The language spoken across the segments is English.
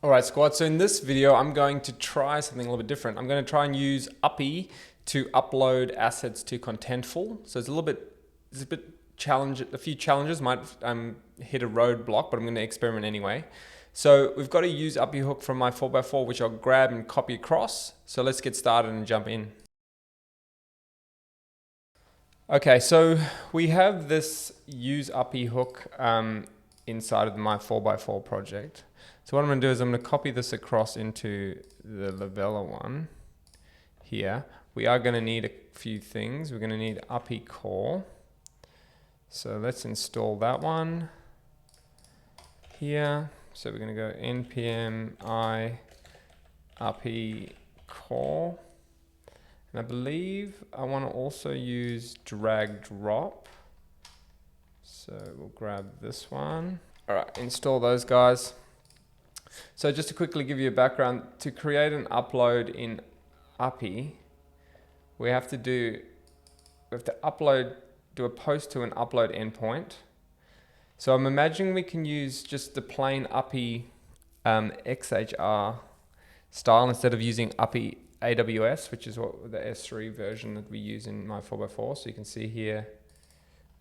All right, squad. So in this video, I'm going to try something a little bit different. I'm going to try and use Uppy to upload assets to Contentful. So it's a bit challenge. A few challenges might hit a roadblock, but I'm going to experiment anyway. So we've got to use Uppy hook from my 4x4, which I'll grab and copy across. So let's get started and jump in. Okay, so we have this use Uppy hook inside of my 4x4 project. So what I'm going to do is I'm going to copy this across into the Lavella one here. We are going to need a few things. We're going to need Uppy core. So let's install that one here. So we're going to go npm I Uppy core. And I believe I want to also use drag drop. So we'll grab this one. All right, install those guys. So just to quickly give you a background, to create an upload in Uppy, we have to do a post to an upload endpoint. So I'm imagining we can use just the plain Uppy XHR style instead of using Uppy AWS, which is what the S3 version that we use in my 4x4. So you can see here,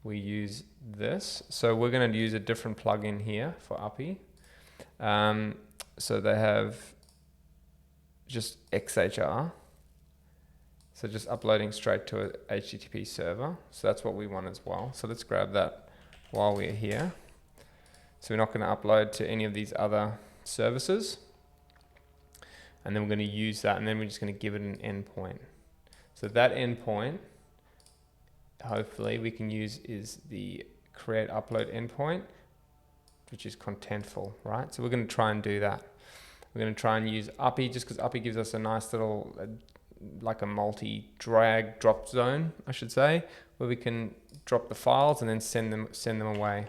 we use this. So we're going to use a different plugin here for Uppy. So they have just XHR. So just uploading straight to a HTTP server. So that's what we want as well. So let's grab that while we're here. So we're not going to upload to any of these other services. And then we're going to use that, and then we're just going to give it an endpoint. So that endpoint, hopefully we can use is the create upload endpoint, which is Contentful, right? So we're going to try and do that. We're going to try and use Uppy just because Uppy gives us a nice little, like a multi-drag drop zone, I should say, where we can drop the files and then send them away.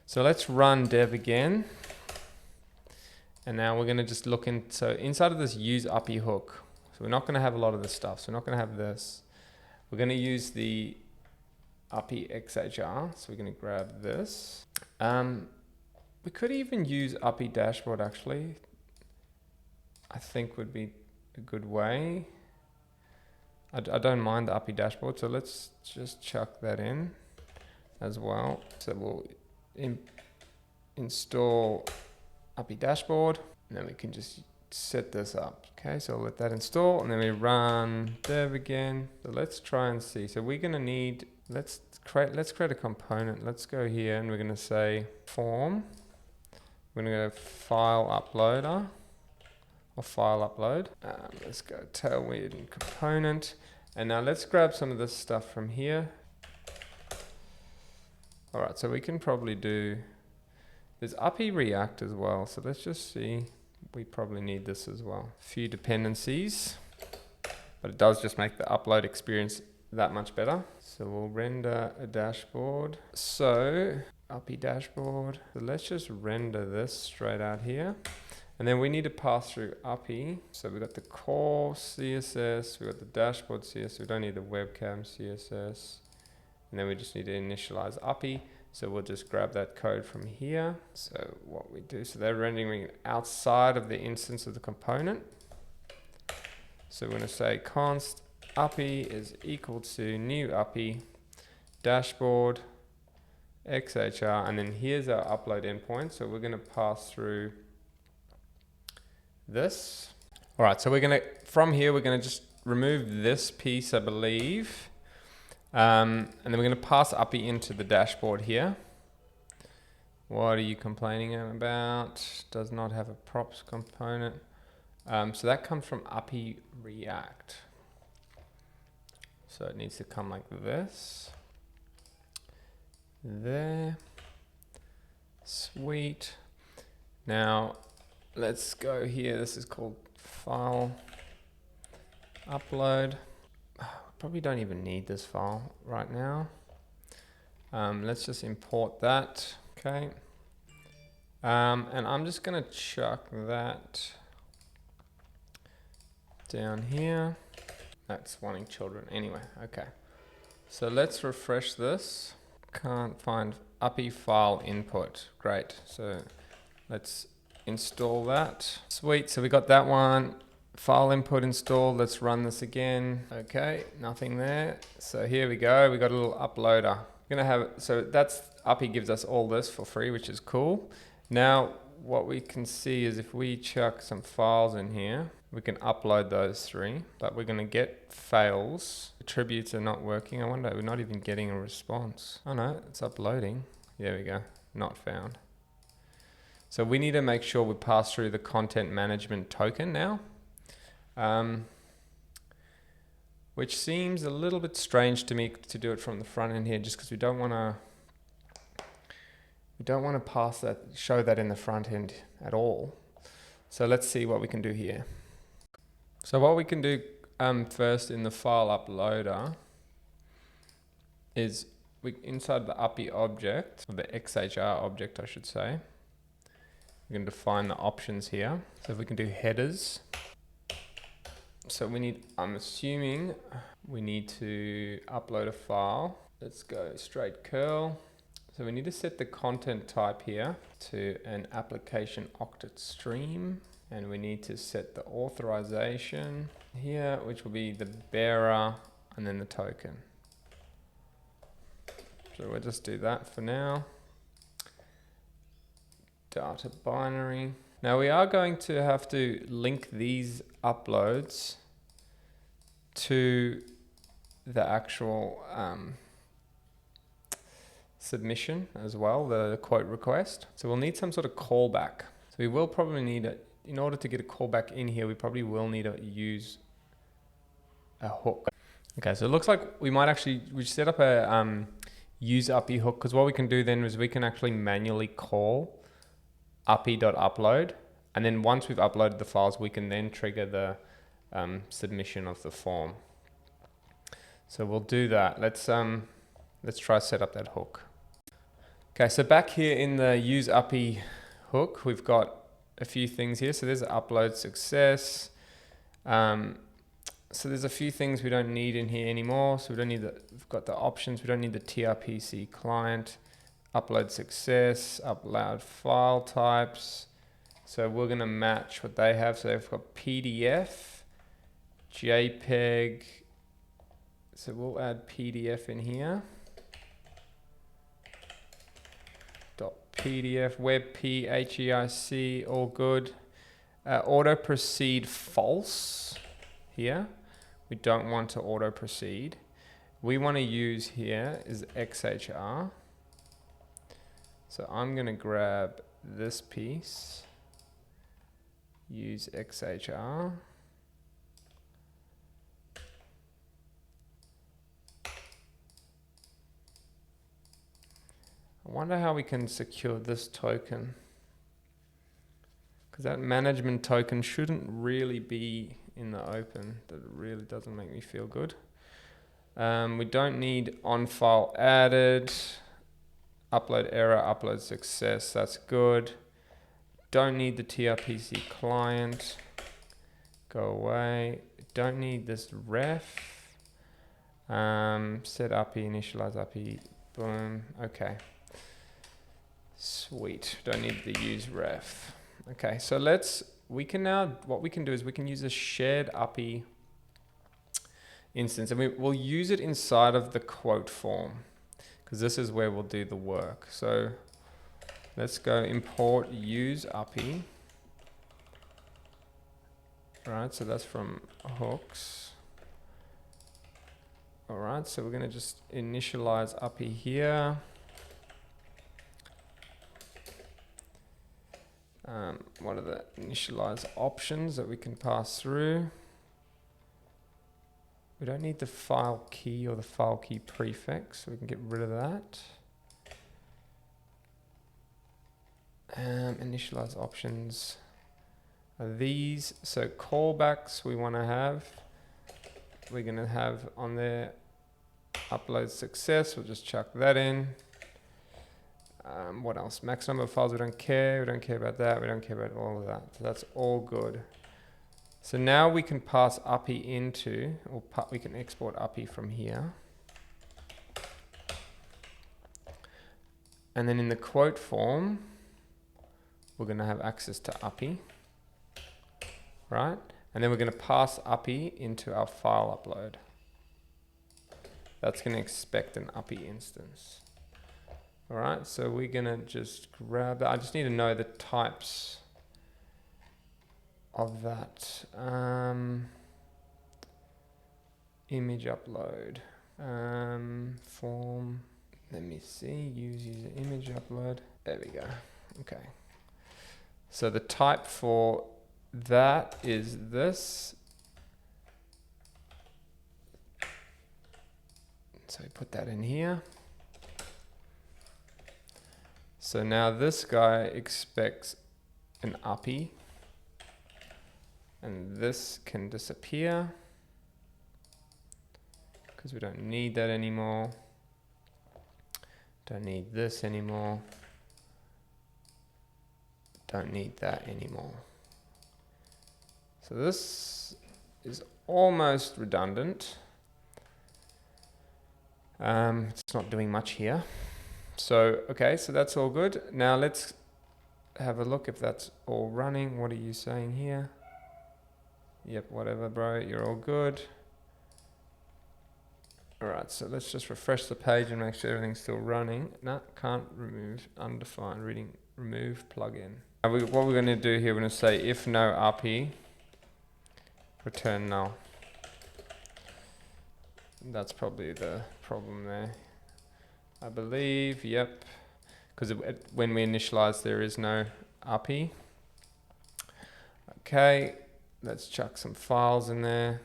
So let's run dev again. And now we're going to just look in. So inside of this use Uppy hook, so we're not going to have a lot of this stuff. So we're not going to have this. We're going to use the Uppy XHR. So we're going to grab this. We could even use Uppy dashboard actually. I think would be a good way. I don't mind the Uppy dashboard. So let's just chuck that in as well. So we'll install Uppy dashboard, and then we can just set this up. Okay, so I'll let that install, and then we run dev again. So let's try and see. So we're gonna need, let's create a component. Let's go here, and we're gonna say form. We're gonna go file uploader, or file upload. Let's go tailwind and component. And now let's grab some of this stuff from here. All right, so we can probably do, there's Uppy React as well. So let's just see, we probably need this as well. A few dependencies, but it does just make the upload experience that much better. So we'll render a dashboard. So Uppy dashboard. So let's just render this straight out here. And then we need to pass through Uppy. So we've got the core CSS, we've got the dashboard CSS, we don't need the webcam CSS. And then we just need to initialize Uppy. So we'll just grab that code from here. So what we do, so they're rendering outside of the instance of the component. So we're going to say const Uppy is equal to new Uppy dashboard XHR, and then here's our upload endpoint. So we're going to pass through this. All right, so we're going to, from here, we're going to just remove this piece, I believe. And then we're going to pass Uppy into the dashboard here. What are you complaining about? Does not have a props component. So that comes from Uppy React. So it needs to come like this. There. Sweet. Now let's go here. This is called file upload. Probably don't even need this file right now. Let's just import that. Okay. And I'm just going to chuck that down here. That's wanting children. Anyway, okay. So let's refresh this. Can't find Uppy file input. Great. So let's install that. Sweet, so we got that one. File input installed, let's run this again. Okay, nothing there. So here we go, we got a little uploader. We're gonna have, so that's, Uppy gives us all this for free, which is cool. Now, what we can see is if we chuck some files in here, we can upload those 3, but we're gonna get fails. Attributes are not working. I wonder, we're not even getting a response. Oh no, it's uploading. There we go, not found. So we need to make sure we pass through the content management token now. Which seems a little bit strange to me to do it from the front end here, just because we don't want to pass that, show that in the front end at all. So let's see what we can do here. So what we can do first in the file uploader is inside the Uppy object, or the XHR object I should say, we can define the options here. So if we can do headers. So we need, I'm assuming we need to upload a file. Let's go straight curl. So we need to set the content type here to an application octet stream. And we need to set the authorization here, which will be the bearer and then the token. So we'll just do that for now. Data binary. Now we are going to have to link these uploads to the actual submission as well, the quote request. So we'll need some sort of callback. So we will probably need it, in order to get a callback in here, we probably will need to use a hook. Okay, so it looks like we might actually, we set up a use Uppy hook, because what we can do then is we can actually manually call uppy.upload, and then once we've uploaded the files, we can then trigger the submission of the form. So we'll do that. Let's try set up that hook. Okay, so back here in the use Uppy hook, we've got a few things here. So there's upload success. So there's a few things we don't need in here anymore. So we don't need we've got the options. We don't need the TRPC client, upload success, upload file types. So we're gonna match what they have. So they've got PDF, JPEG. So we'll add PDF in here. .pdf, WebP, HEIC, all good. Auto proceed false here. We don't want to auto proceed. We want to use here is XHR. So I'm going to grab this piece, use XHR. I wonder how we can secure this token, because that management token shouldn't really be in the open. That really doesn't make me feel good. We don't need on file added, upload error, upload success, that's good. Don't need the TRPC client, go away. Don't need this ref. Set Uppy, initialize Uppy, boom, okay. Sweet, don't need the use ref. Okay, so we can now, what we can do is we can use a shared Uppy instance, and we'll use it inside of the quote form, because this is where we'll do the work. So let's go import use Uppy. All right, so that's from hooks. All right, so we're gonna just initialize Uppy here. What are the initialize options that we can pass through? We don't need the file key or the file key prefix, so we can get rid of that. Initialize options are these. So callbacks we want to have. We're going to have on there upload success. We'll just chuck that in. What else? Max number of files, we don't care. We don't care about that. We don't care about all of that. So that's all good. So now we can pass Uppy into, or we can export Uppy from here. And then in the quote form, we're going to have access to Uppy, right? And then we're going to pass Uppy into our file upload. That's going to expect an Uppy instance. All right, so we're going to just grab that. I just need to know the types of that. Image upload, form, let me see, use user image upload. There we go. Okay. So the type for that is this. So we put that in here. So now this guy expects an Uppy, and this can disappear because we don't need that anymore. Don't need this anymore. Don't need that anymore. So this is almost redundant. It's not doing much here. So, okay, so that's all good. Now let's have a look if that's all running. What are you saying here? Yep, whatever, bro, you're all good. All right, so let's just refresh the page and make sure everything's still running. No, can't remove, undefined, reading, remove plugin. Now what we're going to do here, we're going to say if no Uppy, return null. That's probably the problem there. I believe, yep, because when we initialize there is no Uppy. Okay, let's chuck some files in there.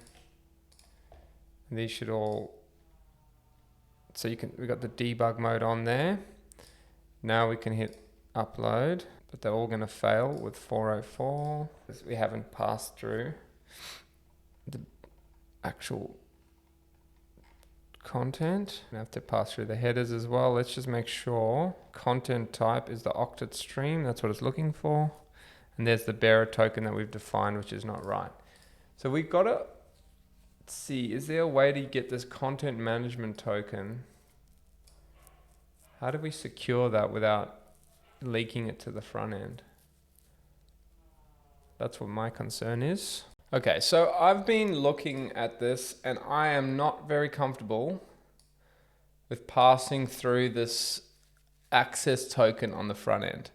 These should all, so we got the debug mode on there. Now we can hit upload, but they're all going to fail with 404 because we haven't passed through the actual content. We have to pass through the headers as well. Let's just make sure content type is the octet stream. That's what it's looking for. And there's the bearer token that we've defined, which is not right. So we've got to see, is there a way to get this content management token? How do we secure that without leaking it to the front end? That's what my concern is. Okay, so I've been looking at this and I am not very comfortable with passing through this access token on the front end.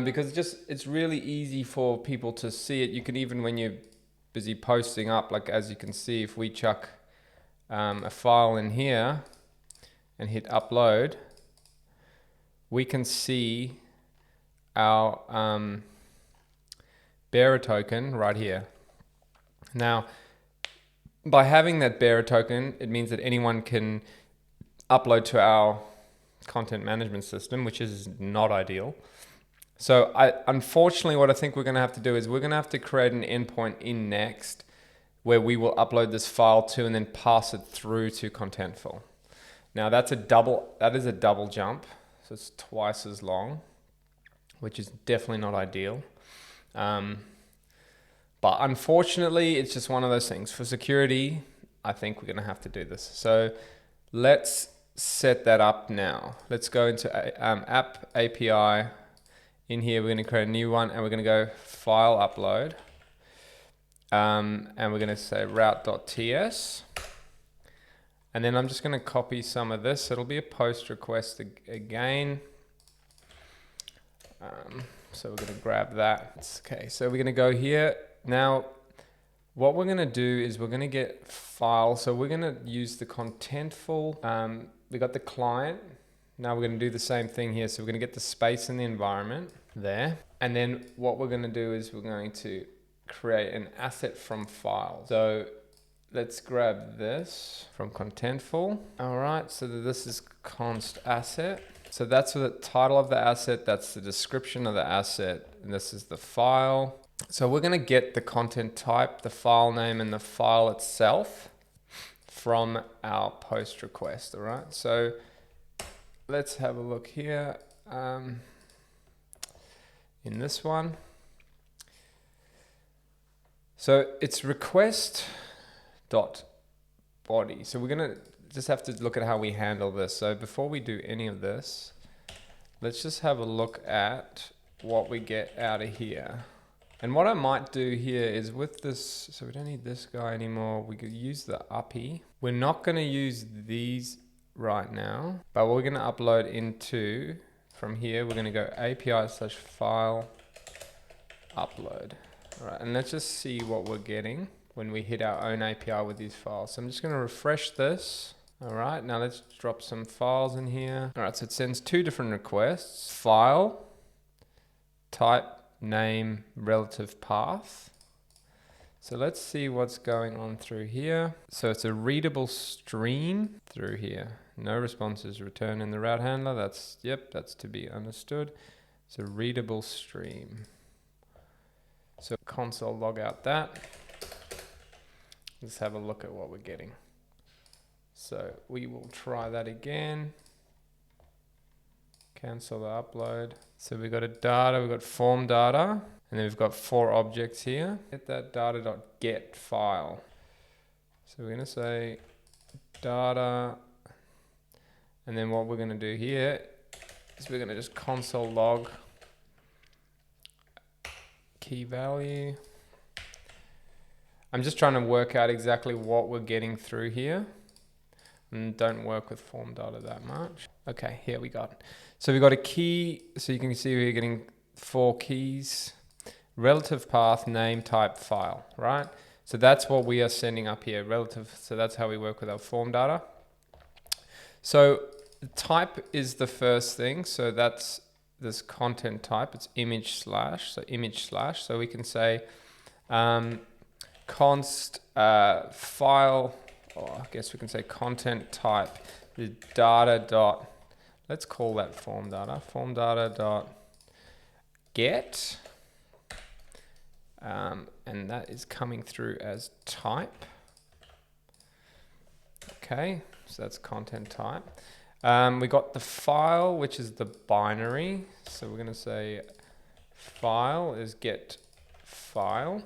Because it's really easy for people to see it. You can even, when you're busy posting up, like as you can see, if we chuck a file in here and hit upload, we can see our bearer token right here. Now, by having that bearer token, it means that anyone can upload to our content management system, which is not ideal. So unfortunately, what I think we're going to have to do is we're going to have to create an endpoint in Next where we will upload this file to and then pass it through to Contentful. Now that is a double jump. So it's twice as long, which is definitely not ideal. But unfortunately, it's just one of those things. For security, I think we're going to have to do this. So let's set that up now. Let's go into app API. In here, we're going to create a new one and we're going to go file upload. And we're going to say route.ts. And then I'm just going to copy some of this. It'll be a post request again. So we're going to grab that. Okay, so we're going to go here. Now, what we're going to do is we're going to get file. So we're going to use the Contentful. We got the client. Now we're going to do the same thing here. So we're going to get the space in the environment there. And then what we're going to do is we're going to create an asset from file. So let's grab this from Contentful. All right, so this is const asset. So that's the title of the asset. That's the description of the asset. And this is the file. So we're going to get the content type, the file name, and the file itself from our post request. All right, so let's have a look here in this one. So it's request dot body. So we're going to just have to look at how we handle this. So before we do any of this, let's just have a look at what we get out of here. And what I might do here is with this, so we don't need this guy anymore. We could use the Uppy. We're not going to use these right now, but we're going to upload into, from here, we're going to go API/file upload. All right, and let's just see what we're getting when we hit our own API with these files. So I'm just going to refresh this. All right, now let's drop some files in here. All right, so it sends two different requests: file, type, name, relative path. So let's see what's going on through here. So it's a readable stream through here. No responses returned in the route handler. That's to be understood. It's a readable stream. So console log out that. Let's have a look at what we're getting. So we will try that again. Cancel the upload. So we've got a data, we've got form data, and then we've got 4 objects here. Get that data.get file. So we're going to say data, and then what we're going to do here is we're going to just console log key value. I'm just trying to work out exactly what we're getting through here. And don't work with form data that much. Okay, here we got. So we got a key, so you can see we're getting 4 keys. Relative path, name, type, file, right? So that's what we are sending up here, relative. So that's how we work with our form data. So type is the first thing. So that's this content type. It's image slash. So image slash. So we can say const file, or I guess we can say content type, the data dot, let's call that form data dot get, and that is coming through as type. Okay, so that's content type. We got the file, which is the binary. So we're going to say file is get file.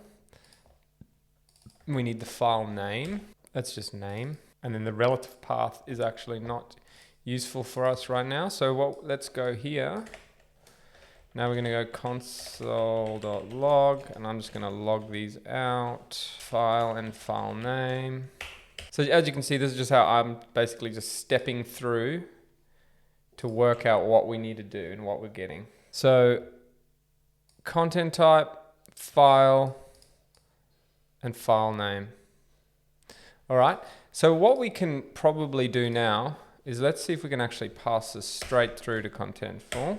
We need the file name. That's just name. And then the relative path is actually not useful for us right now. So let's go here. Now we're going to go console.log, and I'm just going to log these out. File and file name. So as you can see, this is just how I'm basically just stepping through to work out what we need to do and what we're getting. So content type, file, and file name. All right, so what we can probably do now is let's see if we can actually pass this straight through to Contentful.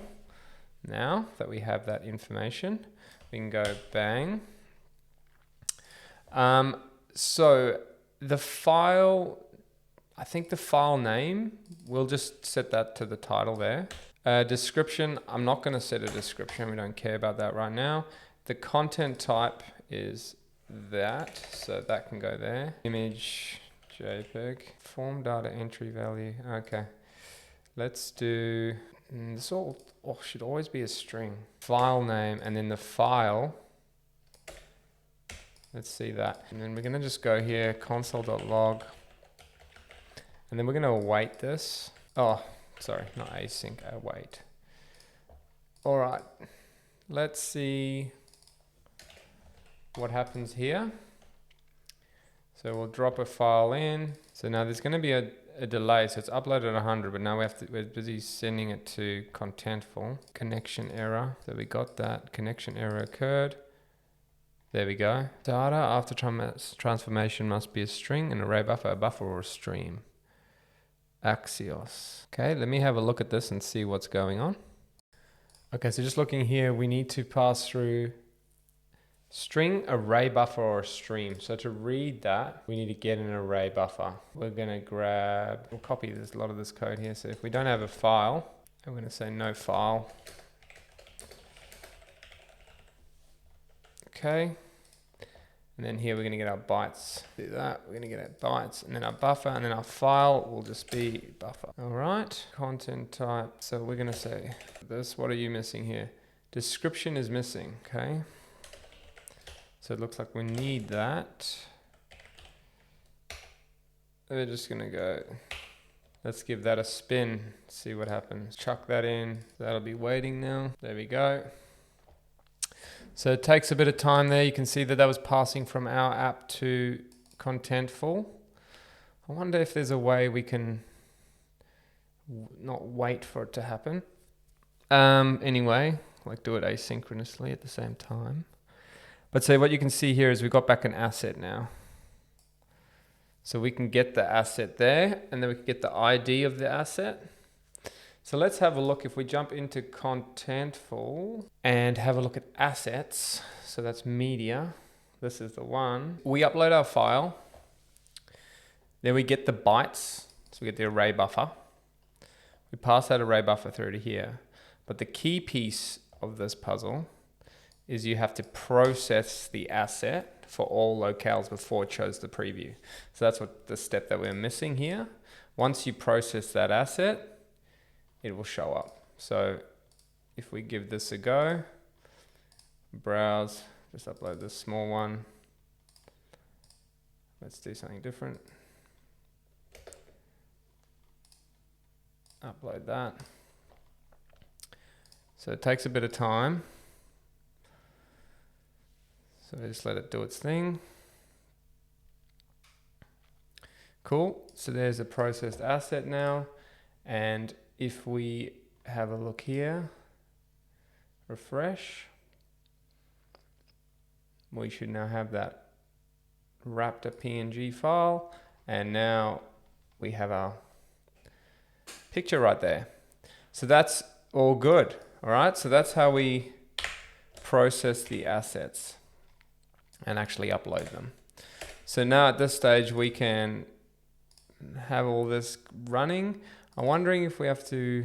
Now that we have that information, we can go bang. So the file, I think the file name, we'll just set that to the title there. Description, I'm not going to set a description. We don't care about that right now. The content type is that, so that can go there. Image, JPEG, form data entry value. Okay, let's do this. All should always be a string. File name, and then the file. Let's see that, and then we're gonna just go here, console.log, and then we're gonna await this. Oh, sorry, not async, await. All right, let's see what happens here. So we'll drop a file in. So now there's going to be a delay. So it's uploaded at 100, but now we're busy sending it to Contentful. Connection error. So we got that. Connection error occurred. There we go. Data after transformation must be a string, an array buffer, a buffer, or a stream. Axios. Okay, let me have a look at this and see what's going on. Okay, so just looking here, we need to pass through string, array buffer, or a stream. So to read that, we need to get an array buffer. We're going to we'll copy a lot of this code here. So if we don't have a file, I'm going to say no file. Okay. And then here we're going to get our bytes. Do that. We're going to get our bytes, and then our buffer, and then our file will just be buffer. All right. Content type. So we're going to say this. What are you missing here? Description is missing. Okay. So it looks like we need that. We're just going to go, let's give that a spin, see what happens. Chuck that in. That'll be waiting now. There we go. So it takes a bit of time there. You can see that was passing from our app to Contentful. I wonder if there's a way we can not wait for it to happen. Anyway, like do it asynchronously at the same time. But so what you can see here is we got back an asset now. So we can get the asset there, and then we can get the ID of the asset. So let's have a look. If we jump into Contentful and have a look at assets, so that's media, this is the one. We upload our file, then we get the bytes, so we get the array buffer. We pass that array buffer through to here. But the key piece of this puzzle is you have to process the asset for all locales before it shows the preview. So that's what the step that we're missing here. Once you process that asset, it will show up. So if we give this a go, browse, just upload this small one. Let's do something different. Upload that. So it takes a bit of time. So I just let it do its thing. Cool. So there's a processed asset now. And if we have a look here, refresh, we should now have that wrapped a PNG file. And now we have our picture right there. So that's all good. All right. So that's how we process the assets and actually upload them. So now at this stage, we can have all this running. I'm wondering if we have to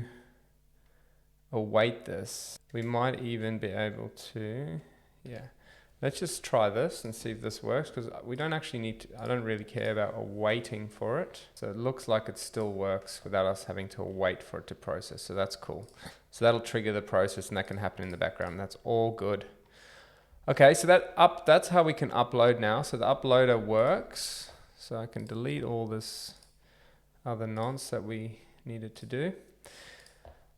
await this. We might even be able to, yeah. Let's just try this and see if this works, because we don't actually need to, I don't really care about waiting for it. So it looks like it still works without us having to wait for it to process. So that's cool. So that'll trigger the process and that can happen in the background. That's all good. Okay, so that's how we can upload now. So the uploader works. So I can delete all this other nonce that we needed to do.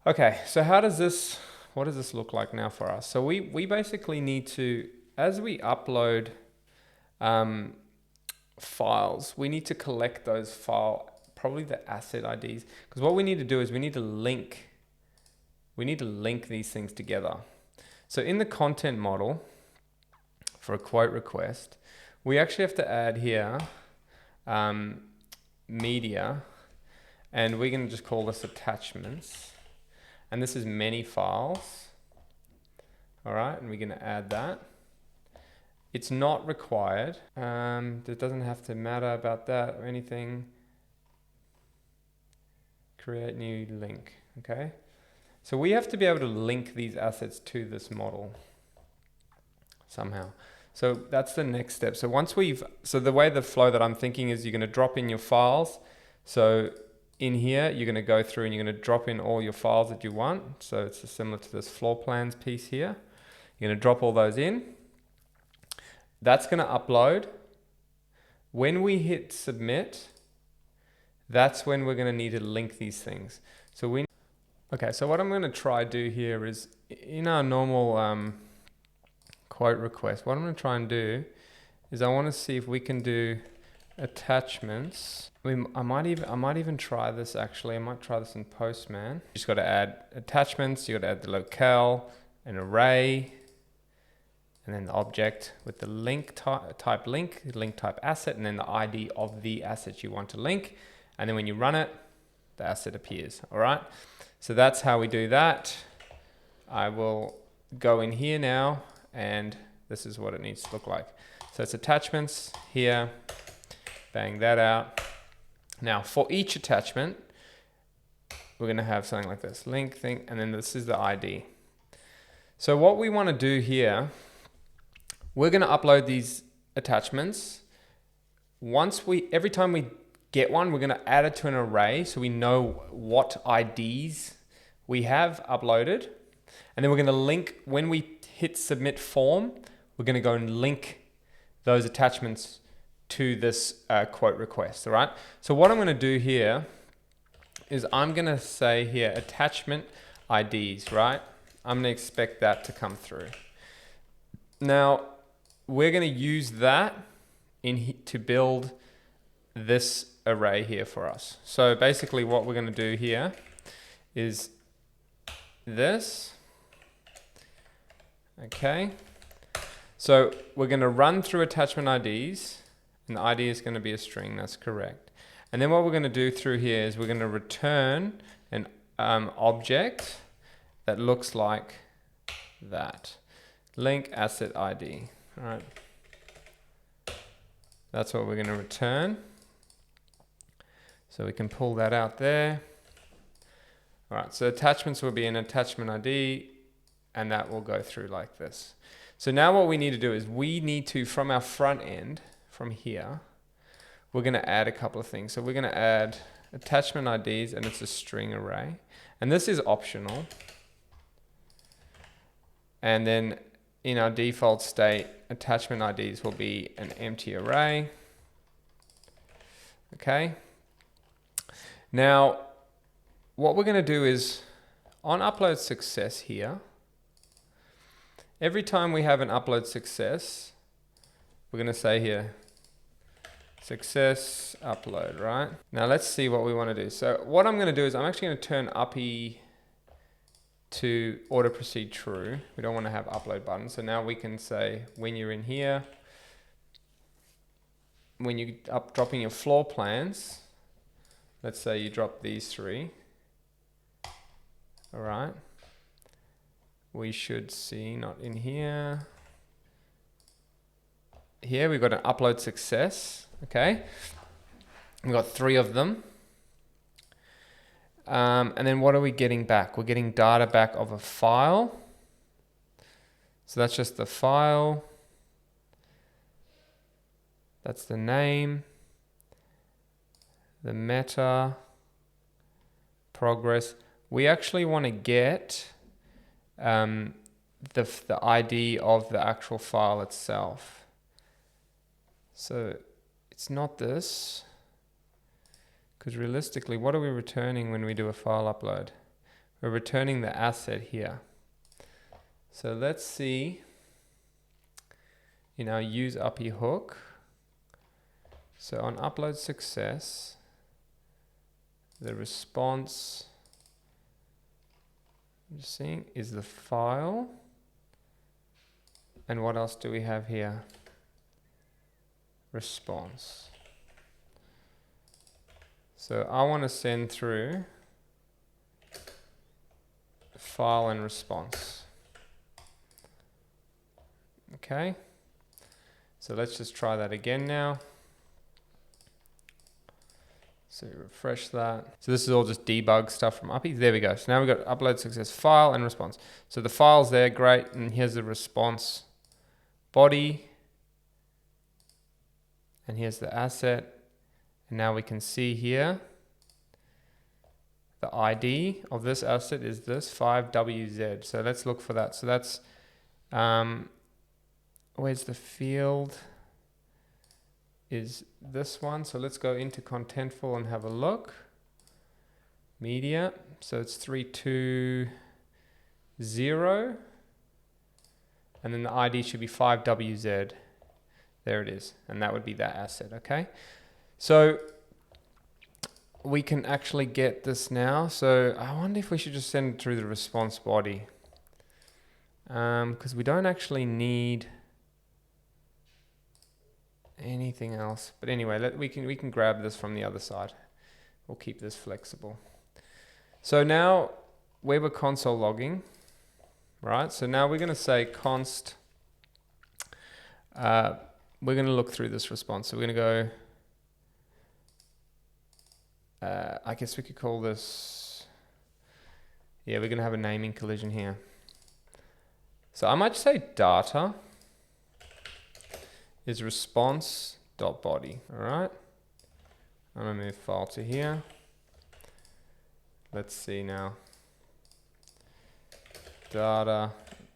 Okay, so what does this look like now for us? So we basically need to, as we upload files, we need to collect those probably the asset IDs, because what we need to do is we need to link these things together. So in the content model, for a quote request, we actually have to add here media, and we're going to just call this attachments, and this is many files. All right, and we're going to add that. It's not required. It doesn't have to matter about that or anything. Create new link. Okay, so we have to be able to link these assets to this model somehow. So that's the next step. So so the way the flow that I'm thinking is you're going to drop in your files. So in here, you're going to go through and you're going to drop in all your files that you want. So it's similar to this floor plans piece here. You're going to drop all those in. That's going to upload. When we hit submit, that's when we're going to need to link these things. Okay, so what I'm going to try do here is in our normal quote request, what I'm going to try and do is I want to see if we can do attachments. I might even try this actually. I might try this in Postman. You just got to add attachments. You got to add the locale, an array, and then the object with the link type link type asset, and then the ID of the asset you want to link. And then when you run it, the asset appears. All right. So that's how we do that. I will go in here now, and this is what it needs to look like. So it's attachments here, bang that out. Now for each attachment, we're going to have something like this, link thing, and then this is the ID. So what we want to do here, we're going to upload these attachments. Every time we get one, we're going to add it to an array so we know what IDs we have uploaded. And then we're going to link, when we hit submit form, we're going to go and link those attachments to this quote request. All right. So what I'm going to do here is I'm going to say here attachment IDs, right? I'm going to expect that to come through. Now, we're going to use that to build this array here for us. So basically what we're going to do here is this. Okay. So we're going to run through attachment IDs, and the ID is going to be a string. That's correct. And then what we're going to do through here is we're going to return an object that looks like that. Link asset ID. All right. That's what we're going to return. So we can pull that out there. All right, so attachments will be an attachment ID, and that will go through like this. So now what we need to do is we need to, from our front end, from here, we're going to add a couple of things. So we're going to add attachment IDs, and it's a string array. And this is optional. And then in our default state, attachment IDs will be an empty array. Okay. Now, what we're going to do is on upload success here, every time we have an upload success, we're going to say here, success upload, right? Now let's see what we want to do. So what I'm going to do is I'm actually going to turn Uppy to auto proceed true. We don't want to have upload button. So now we can say when you're in here, when you dropping your floor plans, let's say you drop these three. All right. We should see, not in here. Here we've got an upload success. Okay. We've got 3 of them. And then what are we getting back? We're getting data back of a file. So that's just the file. That's the name, the meta, progress. We actually want to get the ID of the actual file itself. So it's not this. Because realistically, what are we returning when we do a file upload? We're returning the asset here. So let's see in our use Uppy hook. So on upload success, the response, I'm just seeing, is the file. And what else do we have here? Response. So I want to send through file and response. Okay. So let's just try that again now. So refresh that. So this is all just debug stuff from Uppy. There we go. So now we've got upload success, file and response. So the file's there, great. And here's the response body. And here's the asset. And now we can see here the ID of this asset is this 5WZ. So let's look for that. So that's, where's the field? Is this one. So let's go into Contentful and have a look. Media. So it's 320. And then the ID should be 5WZ. There it is. And that would be that asset. Okay. So we can actually get this now. So I wonder if we should just send it through the response body. Because we don't actually need anything else. But anyway, we can grab this from the other side. We'll keep this flexible. So now we were console logging, right? So now we're going to say const. We're going to look through this response. So we're going to go. I guess we could call this. Yeah, we're going to have a naming collision here. So I might say data is response.body. All right. I'm going to move file to here. Let's see now. Data,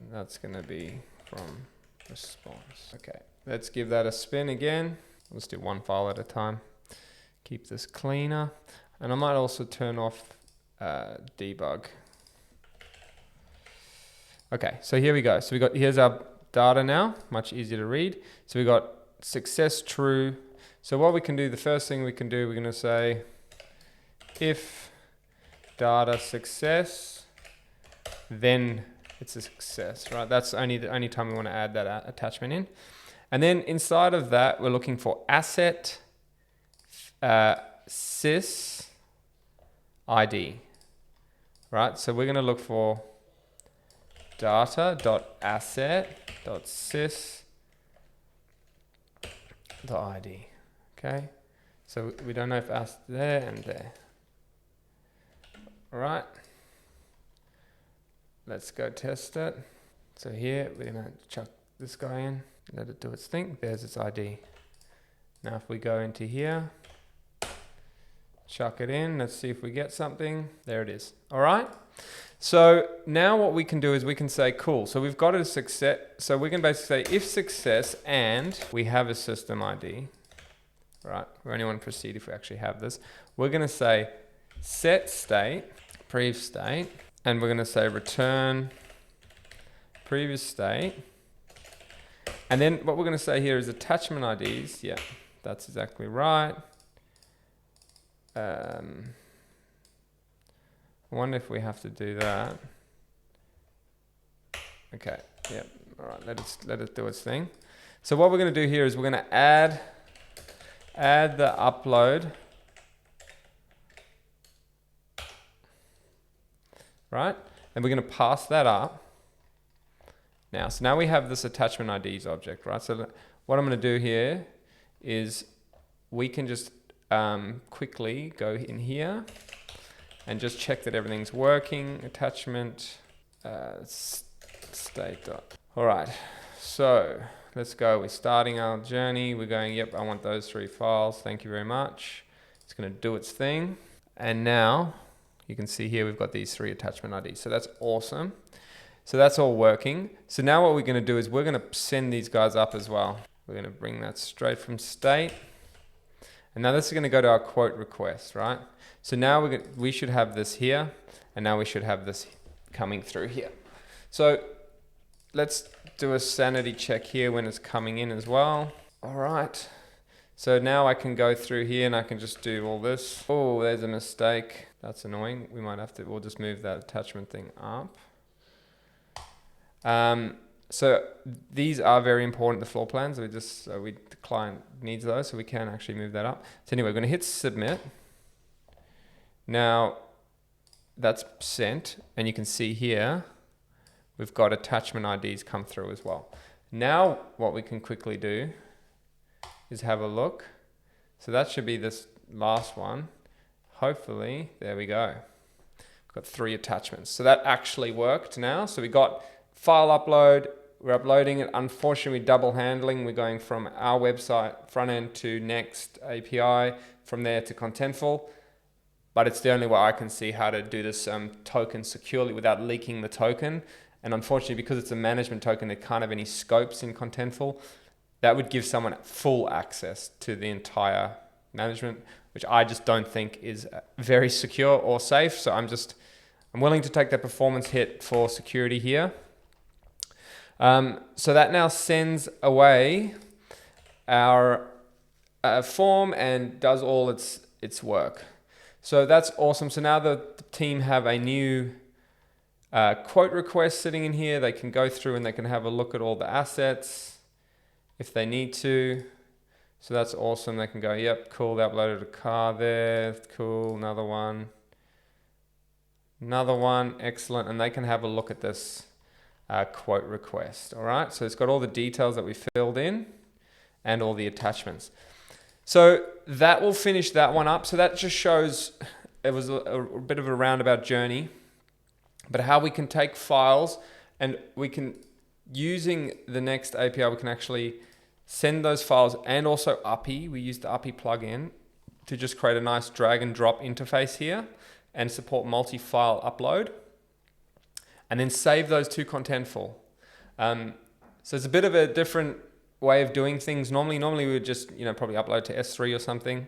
that's going to be from response. Okay. Let's give that a spin again. Let's do one file at a time. Keep this cleaner. And I might also turn off debug. Okay, so here we go. So here's our data now, much easier to read. So we got success true. So what we can do, the first thing we can do, we're going to say if data success, then it's a success, right? That's the only time we want to add that attachment in. And then inside of that, we're looking for asset sys ID, right? So we're going to look for data.asset.sys.id. Okay, so we don't know if asset there and there. All right, let's go test it. So here we're going to chuck this guy in, let it do its thing. There's its ID. Now if we go into here, chuck it in, let's see if we get something. There it is. All right. So now what we can do is we can say, cool, so we've got a success. So we can basically say if success and we have a system ID, right? We only want to proceed if we actually have this. We're going to say set state, previous state, and we're going to say return previous state. And then what we're going to say here is attachment IDs. Yeah, that's exactly right. I wonder if we have to do that. Okay, yeah, all right, let it do its thing. So what we're going to do here is we're going to add the upload, right? And we're going to pass that up. Now, so now we have this attachment IDs object, right? So what I'm going to do here is we can just quickly go in here and just check that everything's working. Attachment state dot. All right, so let's go. We're starting our journey. We're going, yep, I want those 3 files. Thank you very much. It's going to do its thing. And now you can see here we've got these 3 attachment IDs. So that's awesome. So that's all working. So now what we're going to do is we're going to send these guys up as well. We're going to bring that straight from state. And now this is going to go to our quote request, right? So now we should have this here, and now we should have this coming through here. So let's do a sanity check here when it's coming in as well. All right. So now I can go through here and I can just do all this. Oh, there's a mistake. That's annoying. We'll just move that attachment thing up. So these are very important, the floor plans. The client needs those, so we can actually move that up. So anyway, we're going to hit submit. Now that's sent, and you can see here we've got attachment IDs come through as well. Now what we can quickly do is have a look. So that should be this last one. Hopefully, there we go. We've got 3 attachments. So that actually worked now. So we got file upload, we're uploading it. Unfortunately, double handling. We're going from our website front end to Next API, from there to Contentful. But it's the only way I can see how to do this token securely without leaking the token. And unfortunately, because it's a management token, it can't have any scopes in Contentful. That would give someone full access to the entire management, which I just don't think is very secure or safe. So I'm willing to take that performance hit for security here. So that now sends away our form and does all its work. So that's awesome. So now the team have a new quote request sitting in here. They can go through and they can have a look at all the assets if they need to. So that's awesome. They can go, yep, cool, they uploaded a car there, cool, another one, excellent. And they can have a look at this quote request. All right, so it's got all the details that we filled in and all the attachments. So that will finish that one up. So that just shows it was a bit of a roundabout journey, but how we can take files and we can, using the Next API, we can actually send those files, and also Uppy. We use the Uppy plugin to just create a nice drag and drop interface here and support multi-file upload, and then save those to Contentful. So it's a bit of a different way of doing things. Normally we would just probably upload to S3 or something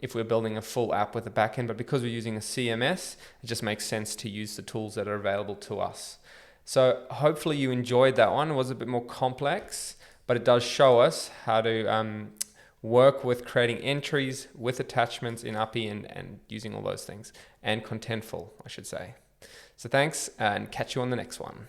if we're building a full app with a backend, but because we're using a CMS, it just makes sense to use the tools that are available to us. So hopefully you enjoyed that one. It was a bit more complex, but it does show us how to work with creating entries with attachments in Uppy and using all those things, and Contentful, I should say. So thanks, and catch you on the next one.